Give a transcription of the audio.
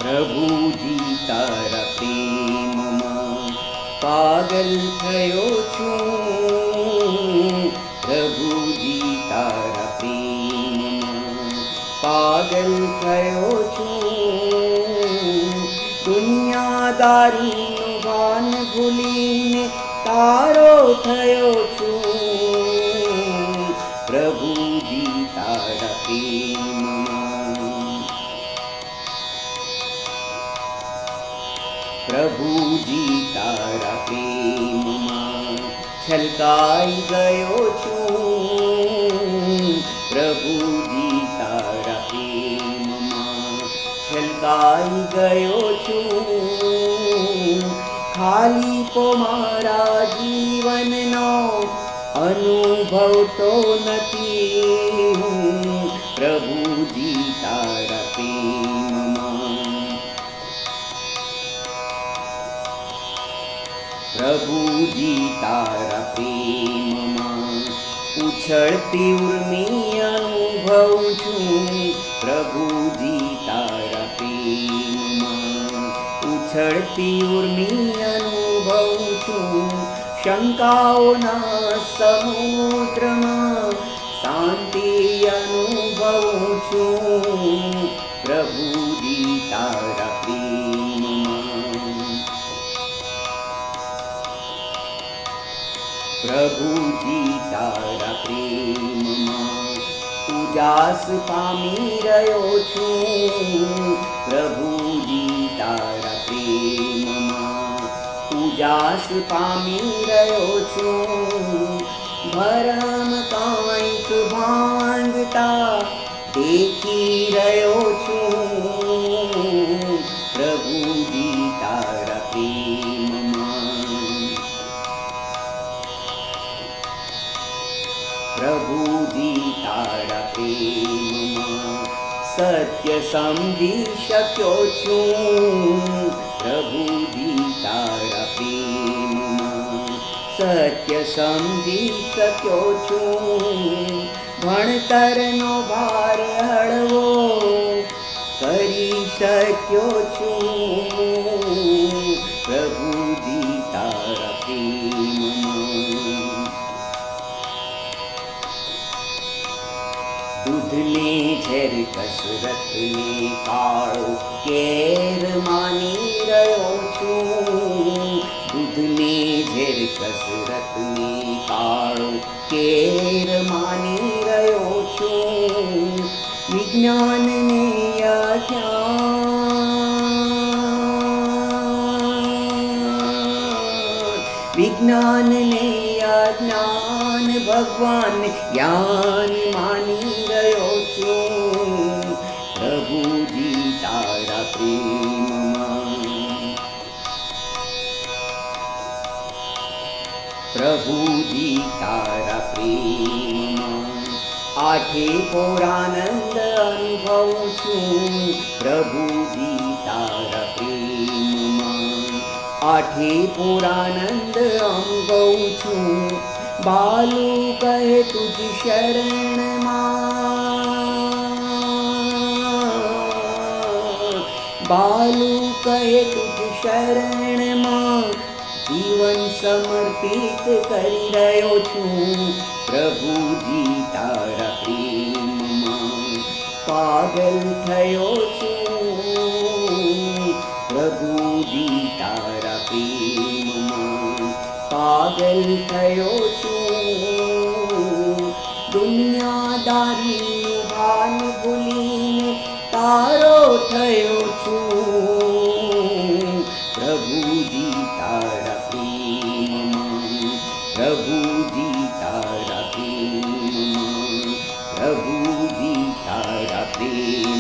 પ્રભુજી તારા પ્રેમમાં પાગલ થયો છું. પ્રભુજી તારા પ્રેમમાં પાગલ થયો છું. દુનિયાદારીનું ભાન ભૂલીને તારો થયો છું. પ્રભુજી તારા પ્રેમમાં પ્રભુજી તારા પ્રેમમાં છલકાઈ ગયો છું. પ્રભુજી તારા પ્રેમમાં છલકાઈ ગયો છું. ખાલી કો મારા જીવનનો અનુભવ તો નથી. પ્રભુજી તારા પ્રેમમાં પ્રભુજી તારા પ્રેમમાં ઉછળતી ઉર્મી અનુભવું છું. પ્રભુજી તારા પ્રેમમાં ઉછળતી ઉર્મી અનુભવું છું. શંકાઓના સમુદ્રમાં શાંતિ અનુભવું છું. પ્રભુજી તારા પ્રેમમાં પ્રભુજી તારા પ્રેમમાં ઉજાસ પામી રહ્યો છું. પ્રભુજી તારા પ્રેમમાં ઉજાસ પામી રહ્યો છું. ભરમ કાંઈક ભાંગતા દેખી રહ્યો છું. પ્રભુજી તારા પ્રેમમાં પ્રભુજી તારા પ્રેમમાં સત્ય સમજી શક્યો છું. પ્રભુજી તારા પ્રેમમાં સત્ય સમજી શક્યો છું. ભણતરનો ભાર હળવો કરી શક્યો છું. પ્રભુજી તારા પ્રેમમાં દૂધને ઝેર કસરતને કાળો કેર માની રહ્યો છું. દૂધને ઝેર કસરતને કાળો કેર માની રહ્યો છું. વિજ્ઞાનને વિજ્ઞાનને અજ્ઞાન ભગવાન જ્ઞાન માની રહ્યો છું. પ્રભુજી તારા પ્રેમમાં પ્રભુજી તારા પ્રેમમાં આઠે પોરાનંદ અનુભવું છું. પ્રભુજી તારા પ્રેમમાં આઠે પુરાનંદ અનુભવું છું. બાલુ કહે તુજ શરણમાં બાલુ કહે તુજ શરણમાં જીવન સમર્પિત કરી રહ્યો છું. પ્રભુજી તારા પ્રેમમાં પાગલ થયો છું. પ્રભુજી તારા પ્રેમમાં પાગલ થયો છું. દુનિયાદારીનું ભાન ભૂલીને તારો થયો છું. પ્રભુજી તારા પ્રેમમાં પ્રભુજી તારા પ્રેમમાં પ્રભુજી તારા પ્રેમ